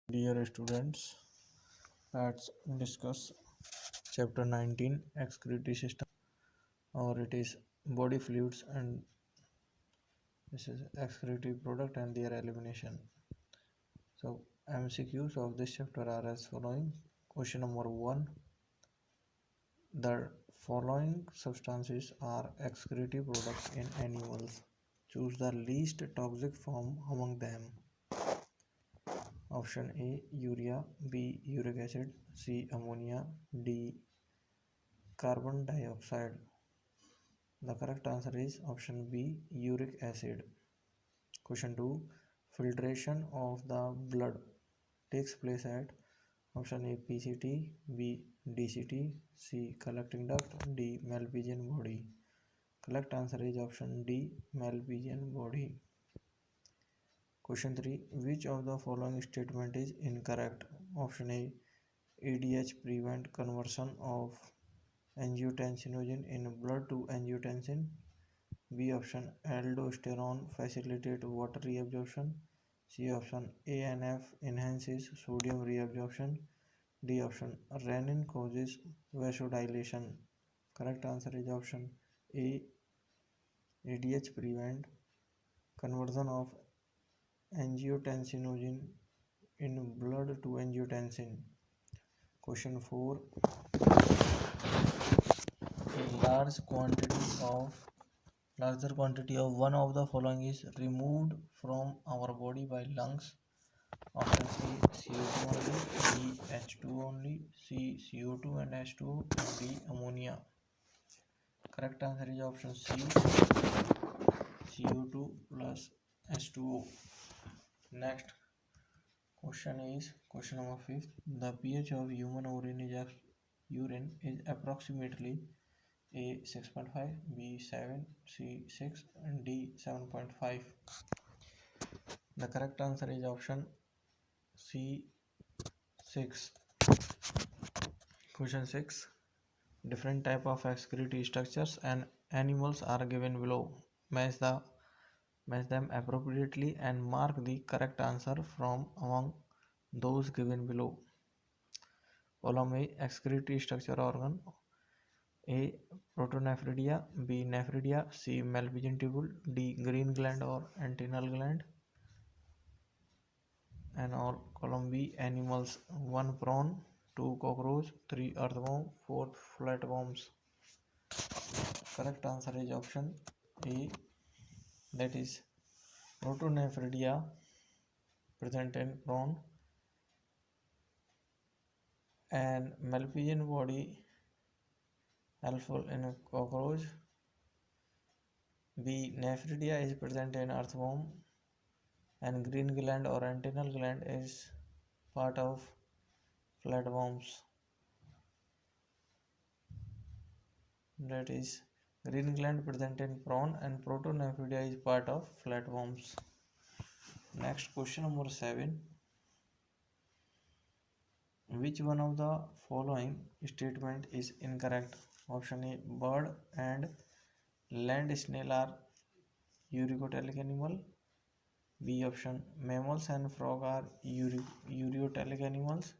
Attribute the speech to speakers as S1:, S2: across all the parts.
S1: Dear students, let's discuss chapter 19 excretory system, or it is body fluids, and this is excretory product and their elimination. So MCQs of this chapter are as following. Question number 1: the following substances are excretory products in animals. Choose the least toxic form among them. Option A urea, B uric acid, C ammonia, D carbon dioxide. The correct answer is option B uric acid. Question 2: filtration of the blood takes place at option A PCT, B DCT, C collecting duct, D Malpighian body. Correct answer is option D Malpighian body. Question 3: which of the following statement is incorrect? Option A ADH prevent conversion of angiotensinogen in blood to angiotensin. B option aldosterone facilitate water reabsorption. C option ANF enhances sodium reabsorption. D option renin causes vasodilation. Correct answer is option A ADH prevent conversion of angiotensinogen in blood to angiotensin. Question 4: a larger quantity of one of the following is removed from our body by lungs. Option A CO2 only, B H2 only, C CO2 and H2O, and D ammonia. Correct answer is option C CO2 plus H2O. Next question is question number 5. The pH of human urine is approximately A 6.5, B 7, C 6, and D 7.5. The correct answer is option C 6. Question 6. Different type of excretory structures and animals are given below. Match them appropriately and mark the correct answer from among those given below. Column A excretory structure organ. A protonephridia, B nephridia, C Malpighian tubule, D green gland or antennal gland. And all column B animals: 1 prawn, 2 cockroach, 3 earthworm, 4 flatworms. Correct answer is option A, that is protonephridia present in prawn, and Malpighian body helpful in a cockroach. B nephridia is present in earthworm, and green gland or antennal gland is part of flatworms. That is green gland present in prawn and protonephridia is part of flatworms. Next question number 7. Which one of the following statement is incorrect? Option A bird and land snail are uricotelic animal. B option mammals and frog are ureotelic animals.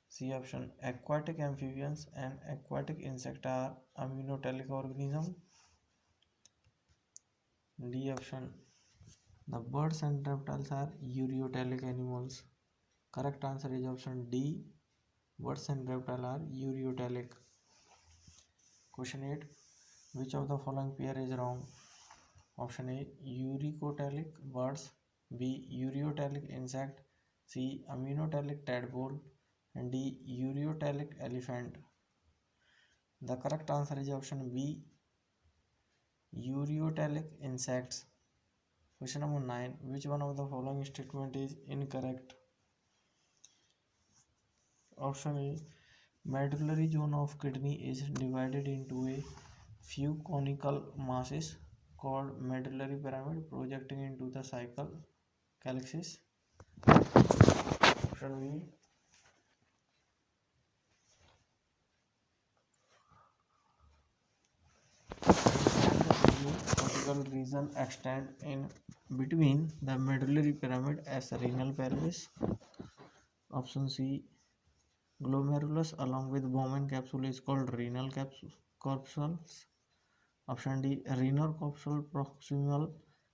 S1: C option aquatic amphibians and aquatic insect are aminotelic organism. D option the birds and reptiles are ureotelic animals. Correct answer is option D birds and reptiles are ureotelic. Question 8. Which of the following pair is wrong? Option A uricotelic birds, B ureotelic insect, C aminotelic tadpole, and D ureotelic elephant. The correct answer is option B ureotelic insects. Question number 9. Which one of the following statement is incorrect? Option A medullary zone of kidney is divided into a few conical masses called medullary pyramid projecting into the calyxis. Option B cortical cortical region extend in between the medullary pyramid as renal pelvis. Option C, glomerulus along with Bowman capsule is called renal corpuscles. Option D, renal corpuscle proximal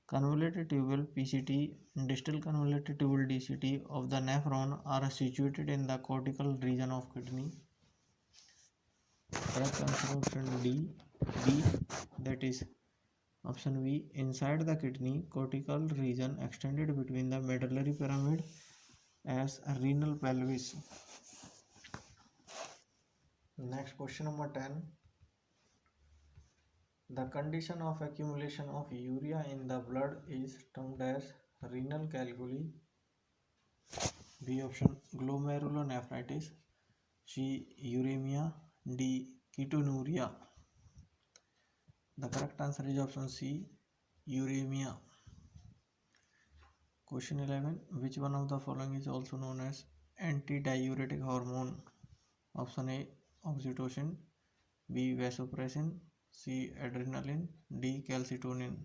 S1: convoluted tubule PCT, distal convoluted tubule DCT of the nephron are situated in the cortical region of kidney. Correct answer option D, that is option B, inside the kidney cortical region extended between the medullary pyramid as renal pelvis. Next question number 10. The condition of accumulation of urea in the blood is termed as renal calculi. B option, glomerulonephritis. C, uremia. D, ketonuria. The correct answer is option C, uremia. Question 11. Which one of the following is also known as antidiuretic hormone? Option A, oxytocin. B, vasopressin. C, adrenaline. D, calcitonin.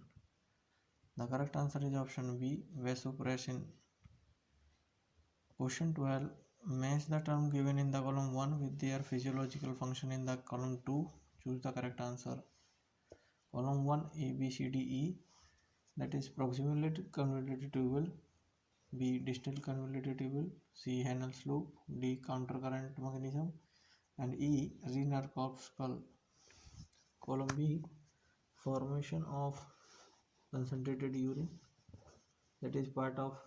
S1: The correct answer is option B, vasopressin. Question 12. Match the term given in the column 1 with their physiological function in the column 2. Choose the correct answer. Column 1, A, B, C, D, E. That is proximal convoluted tubule. B, distal convoluted tubule. C, Henel's loop. D, countercurrent mechanism. And E, renal corpuscle. Column B, formation of concentrated urine. That is part of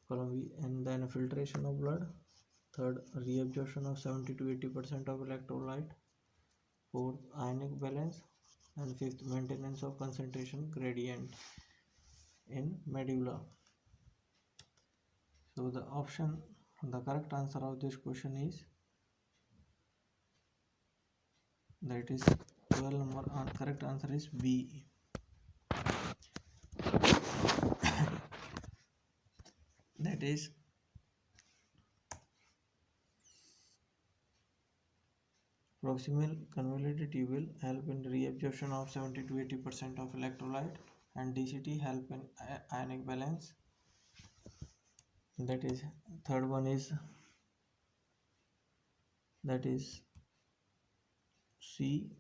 S1: column B. And then filtration of blood. Third, reabsorption of 70 to 80% of electrolyte. Fourth, ionic balance. And fifth, maintenance of concentration gradient in medulla. So the correct answer of this question is, that is 12 number. Correct answer is B. That is proximal convoluted tubule help in reabsorption of 70 to 80% of electrolyte, and DCT help in ionic balance. That is third one is, that is C,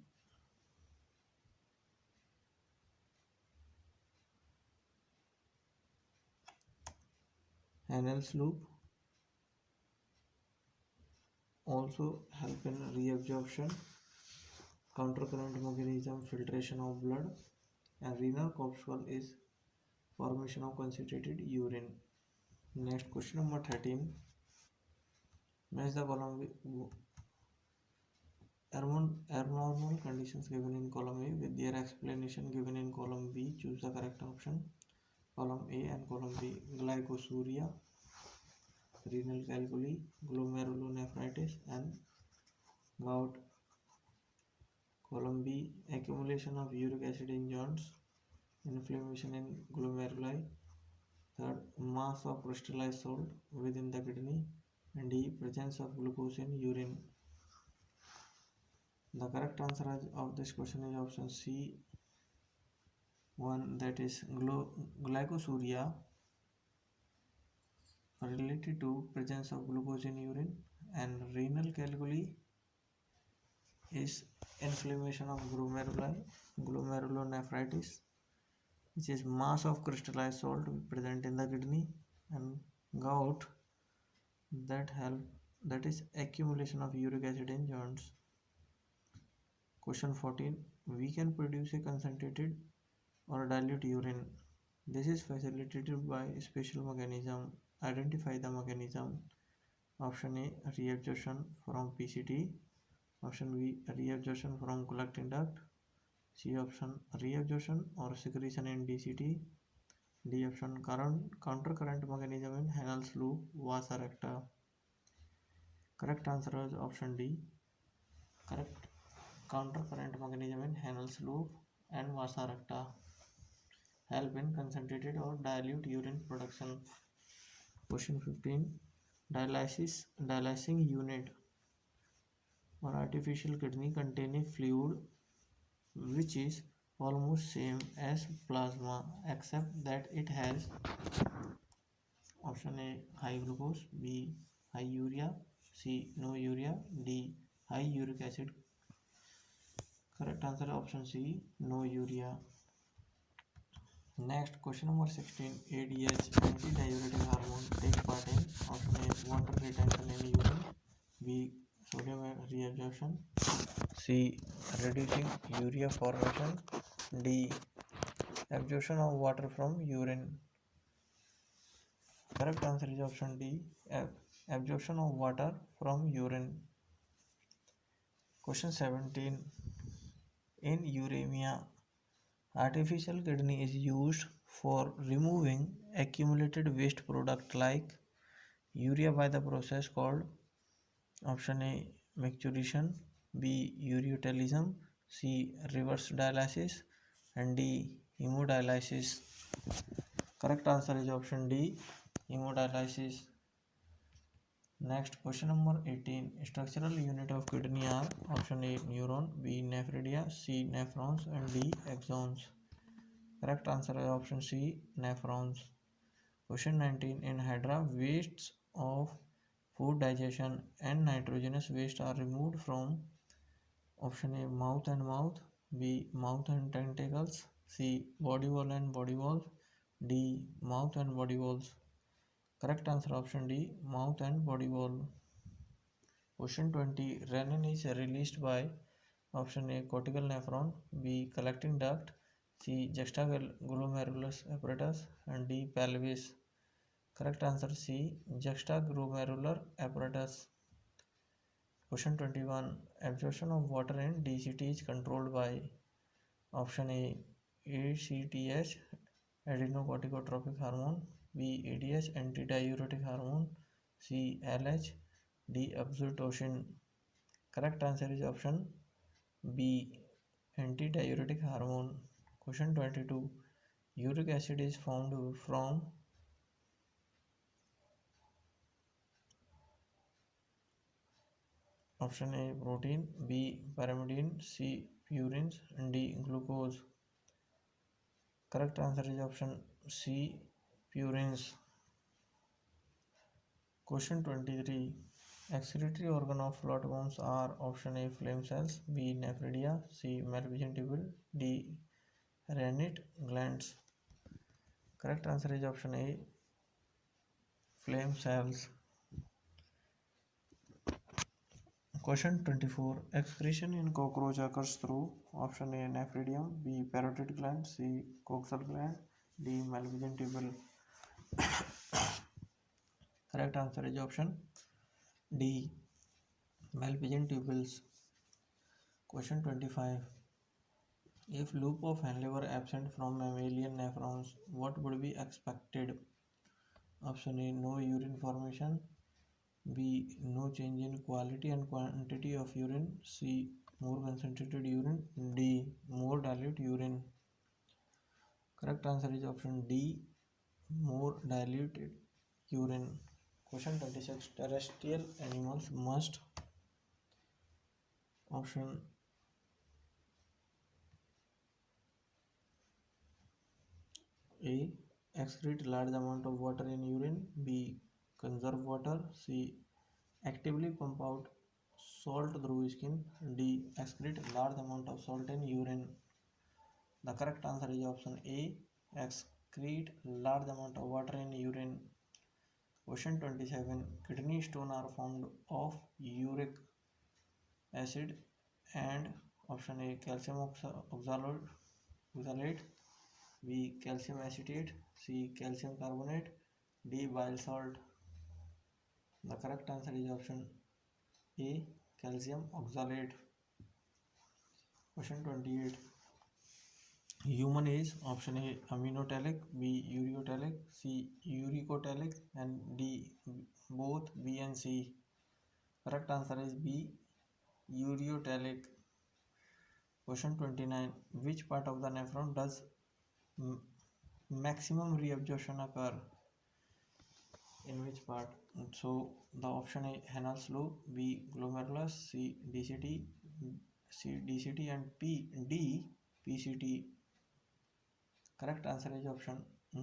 S1: Henel's loop, also help in reabsorption, countercurrent mechanism, filtration of blood, and renal corpuscle is formation of concentrated urine. Next question number 13. Match the column abnormal conditions given in column A with their explanation given in column B. Choose the correct option. Column A and column B, glycosuria, renal calculi, glomerulonephritis, and gout. Column B, accumulation of uric acid in joints, inflammation in glomeruli. Third, mass of crystallized salt within the kidney. And D, presence of glucose in urine. The correct answer of this question is option C, 1, that is glycosuria, related to presence of glucose in urine, and renal calculi is inflammation of glomerulonephritis, which is mass of crystallized salt present in the kidney, and gout, that is accumulation of uric acid in joints. Question 14. We can produce a concentrated or dilute urine. This is facilitated by a special mechanism. Identify the mechanism. Option A, reabsorption from PCT. Option B, reabsorption from collecting duct. C option, reabsorption or secretion in DCT. D option, countercurrent mechanism in Henel's loop, vasa recta. Correct answer is option D. Correct. Countercurrent mechanism in Henel's loop and vasa recta help in concentrated or dilute urine production. Question 15. Dialysing unit or artificial kidney contain a fluid which is almost same as plasma except that it has option A high glucose, B high urea, C no urea, D high uric acid. Correct answer option C no urea. Next question number 16. ADH antidiuretic hormone takes part in option A water retention in urine, B sodium reabsorption, C reducing urea formation, D absorption of water from urine. Correct answer is option D absorption of water from urine. Question 17. In uremia, artificial kidney is used for removing accumulated waste product like urea by the process called option A micturition, B ureotelism, C reverse dialysis and D hemodialysis. Correct answer is option D hemodialysis. Next question number 18. Structural unit of kidney are option A neuron, B nephridia, C nephrons and D axons. Correct answer is option C nephrons. Question 19. In Hydra, wastes of food digestion and nitrogenous waste are removed from option A mouth and mouth, B mouth and tentacles, C body wall and body walls, D mouth and body walls. Correct answer option D mouth and body wall. Question 20. Renin is released by option A cortical nephron, B collecting duct, C juxtaglomerulus apparatus and D pelvis. Correct answer C juxtaglomerular apparatus. Question 21. Absorption of water in DCT is controlled by option A ACTH adrenocorticotropic hormone, B ADH antidiuretic hormone, C LH, D oxytocin. Correct answer is option B antidiuretic hormone. Question 22. Uric acid is formed from option A protein, B pyrimidine, C purines and D glucose. Correct answer is option C purines. Question 23. Excretory organ of flatworms are option A flame cells, B nephridia, C Malpighian tubule, D rennet glands. Correct answer is option A flame cells. Question 24. Excretion in cockroach occurs through option A nephridium, B parotid gland, C coxal gland, D Malpighian tubule. Correct answer is option D Malpighian tubules. Question 25. If loop of Henle were absent from mammalian nephrons, what would be expected? Option A no urine formation, B no change in quality and quantity of urine, C more concentrated urine, D more dilute urine. Correct answer is option D more diluted urine. Question 26. Terrestrial animals must option A excrete large amount of water in urine, B conserve water, C actively pump out salt through skin, D excrete large amount of salt in urine. The correct answer is option A excrete large amount of water in urine. Question 27. Kidney stones are formed of uric acid and option A calcium oxalate, B calcium acetate, C calcium carbonate, D bile salt. The correct answer is option A calcium oxalate. Question 28. Human is option A aminotelic, B ureotelic, C uricotelic and D both B and C. Correct answer is B ureotelic. Question 29. Which part of the nephron does maximum reabsorption occur? In which part? So the option A Henle's loop, B glomerulus, C DCT and D PCT. Correct answer is option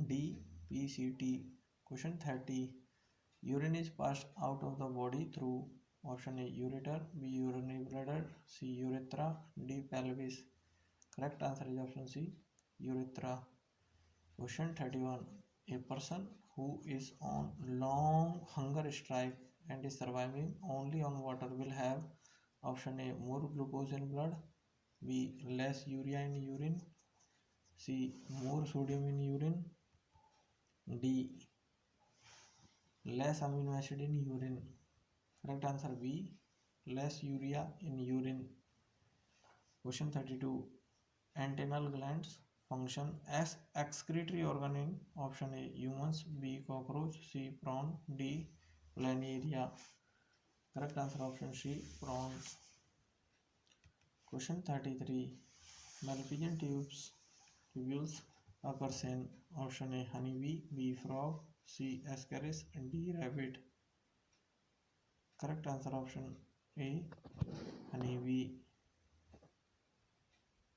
S1: D, PCT. Question 30. Urine is passed out of the body through option A ureter, B urinary bladder, C urethra, D pelvis. Correct answer is option C, urethra. Question 31. A person who is on long hunger strike and is surviving only on water will have option A more glucose in blood, B less urea in urine, C more sodium in urine, D less amino acid in urine. Correct answer B less urea in urine. Question 32. Antennal glands function as excretory organ in option A humans, B cockroach, C prawn, D planaria. Correct answer option C prawn. Question 33. Malpighian tubules occurs in option A honeybee, B frog, C ascaris, D rabbit. Correct answer option A honeybee.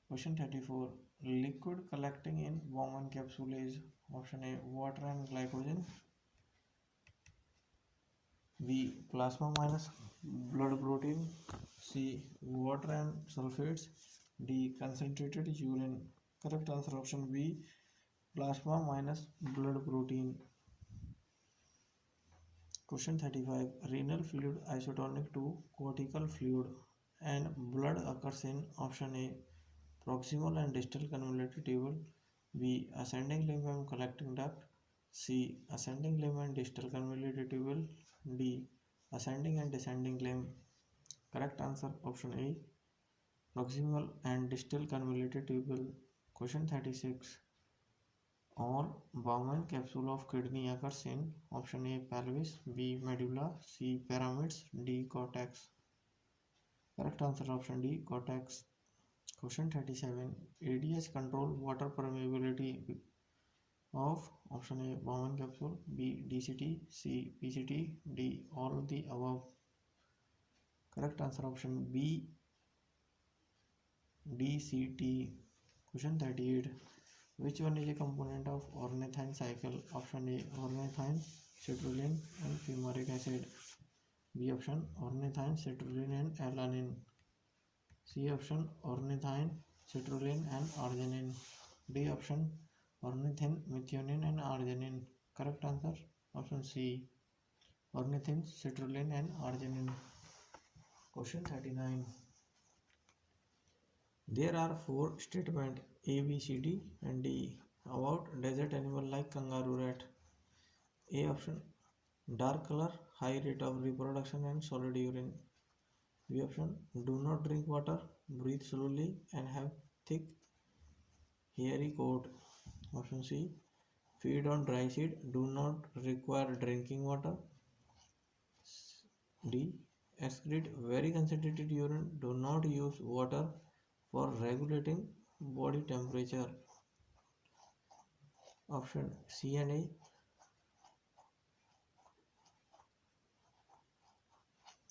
S1: Question 34. Liquid collecting in Bowman capsule is option A water and glycogen, B plasma minus blood protein, C water and sulfates, D concentrated urine. Correct answer option B plasma minus blood protein. Question 35. Renal fluid isotonic to cortical fluid and blood occurs in option A proximal and distal convoluted tubule, B ascending limb and collecting duct, C ascending limb and distal convoluted tubule, D ascending and descending limb. Correct answer option A proximal and distal convoluted tubule. Question 36. All Bowman capsule of kidney occurs in option A pelvis, B medulla, C pyramids, D cortex. Correct answer option D cortex. Question 37. ADS control water permeability of option A Bowman capsule, B DCT, C PCT, D all of the above. Correct answer option B DCT. Question 38. Which one is a component of ornithine cycle? Option A ornithine, citrulline and fumaric acid, B option ornithine, citrulline and alanine, C option ornithine, citrulline and arginine, D option ornithine, methionine and arginine. Correct answer option C ornithine, citrulline and arginine. Question 39. There are four statements A, B, C, D and D about desert animal like kangaroo rat. A option dark color, high rate of reproduction and solid urine. B option do not drink water, breathe slowly and have thick hairy coat. Option C feed on dry seed, do not require drinking water. D excrete very concentrated urine, do not use water for regulating body temperature. Option C and A.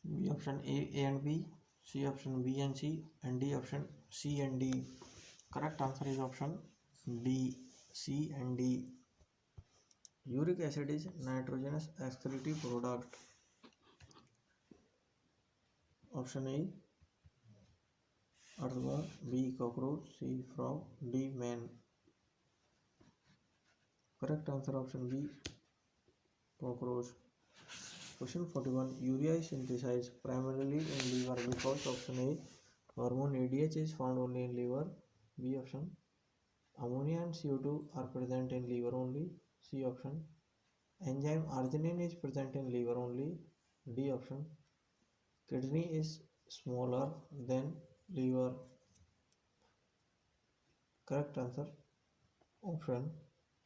S1: B option A and B, C option B and C, and D option C and D. Correct answer is option D, C and D. Uric acid is nitrogenous excretory product. Option A earthworm, B cockroach, C frog, D man. Correct answer option B cockroach. Question 41. Urea is synthesized primarily in liver because option A hormone ADH is found only in liver, B option ammonia and CO2 are present in liver only, C option enzyme arginine is present in liver only, D option kidney is smaller than liver. Correct answer option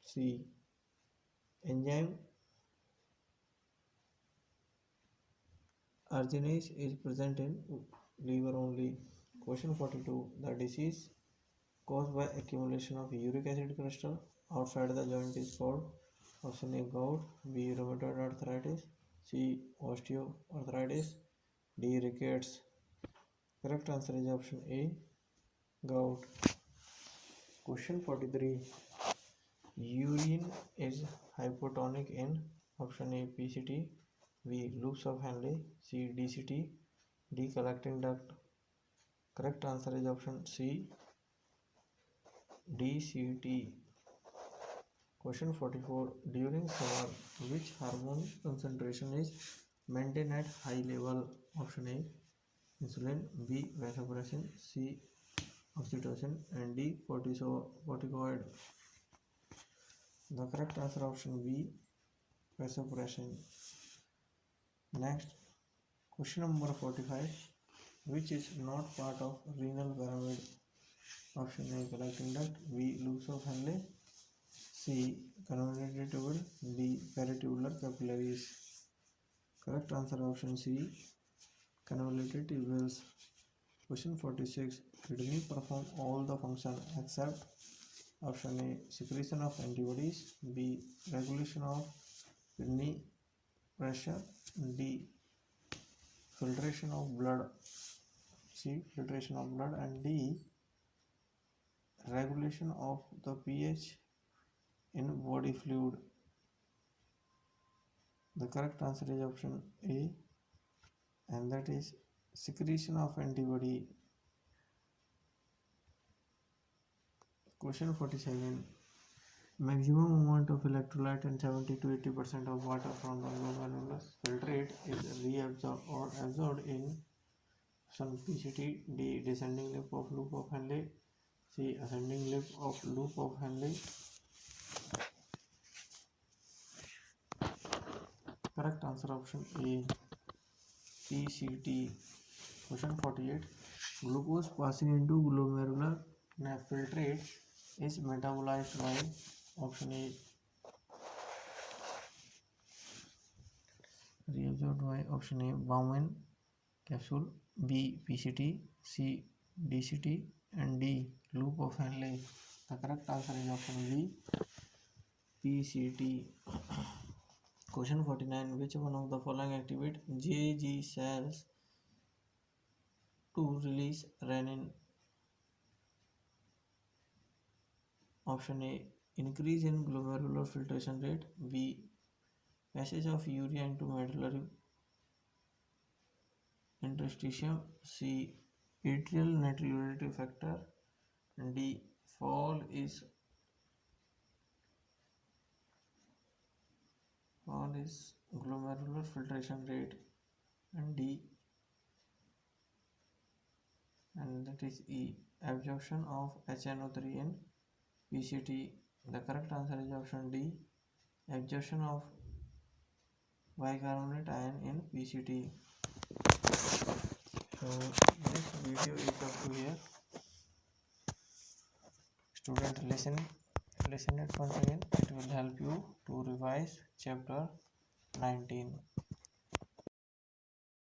S1: C enzyme arginase is present in liver only. Question 42. The disease caused by accumulation of uric acid crystal outside the joint is called option A gout, B rheumatoid arthritis, C osteoarthritis, D rickets. Correct answer is option A gout. Question 43. Urine is hypotonic in option A PCT, B loops of Henle, C DCT, D collecting duct. Correct answer is option C DCT. Question 44. During summer, which hormone concentration is maintained at high level? Option A insulin, B vasopressin, C oxytocin, and D corticoid. The correct answer option B vasopressin. Next, question number 45. Which is not part of renal pyramid? Option A collecting duct, B loops of Henle, C convoluted tubule, D peritubular capillaries. Correct answer option C convoluted tubules. Question 46. Kidney perform all the function except option A secretion of antibodies, B regulation of kidney pressure, D filtration of blood, C filtration of blood, and D regulation of the pH in body fluid. The correct answer is option A, and that is secretion of antibody. Question 47. Maximum amount of electrolyte and 70 to 80% of water from the glomerular filtrate is reabsorbed or absorbed in some PCT, D descending lip of loop of Henle, C ascending lip of loop of Henle. Correct answer option A PCT. Question 48. Glucose passing into glomerular filtrate is metabolized by option A reabsorbed by option A Bowman capsule, B PCT, C DCT, and D loop of Henle. The correct answer is option B PCT. Question 49. Which one of the following activate JG cells to release renin? Option A increase in glomerular filtration rate, B passage of urea into medullary interstitium, C atrial natriuretic factor, and D fall is glomerular filtration rate, and D, and that is E absorption of HNO3 in PCT. The correct answer is option D absorption of bicarbonate ion in PCT. So this video is up to here. Student, listen it once again. It will help you to revise chapter 19.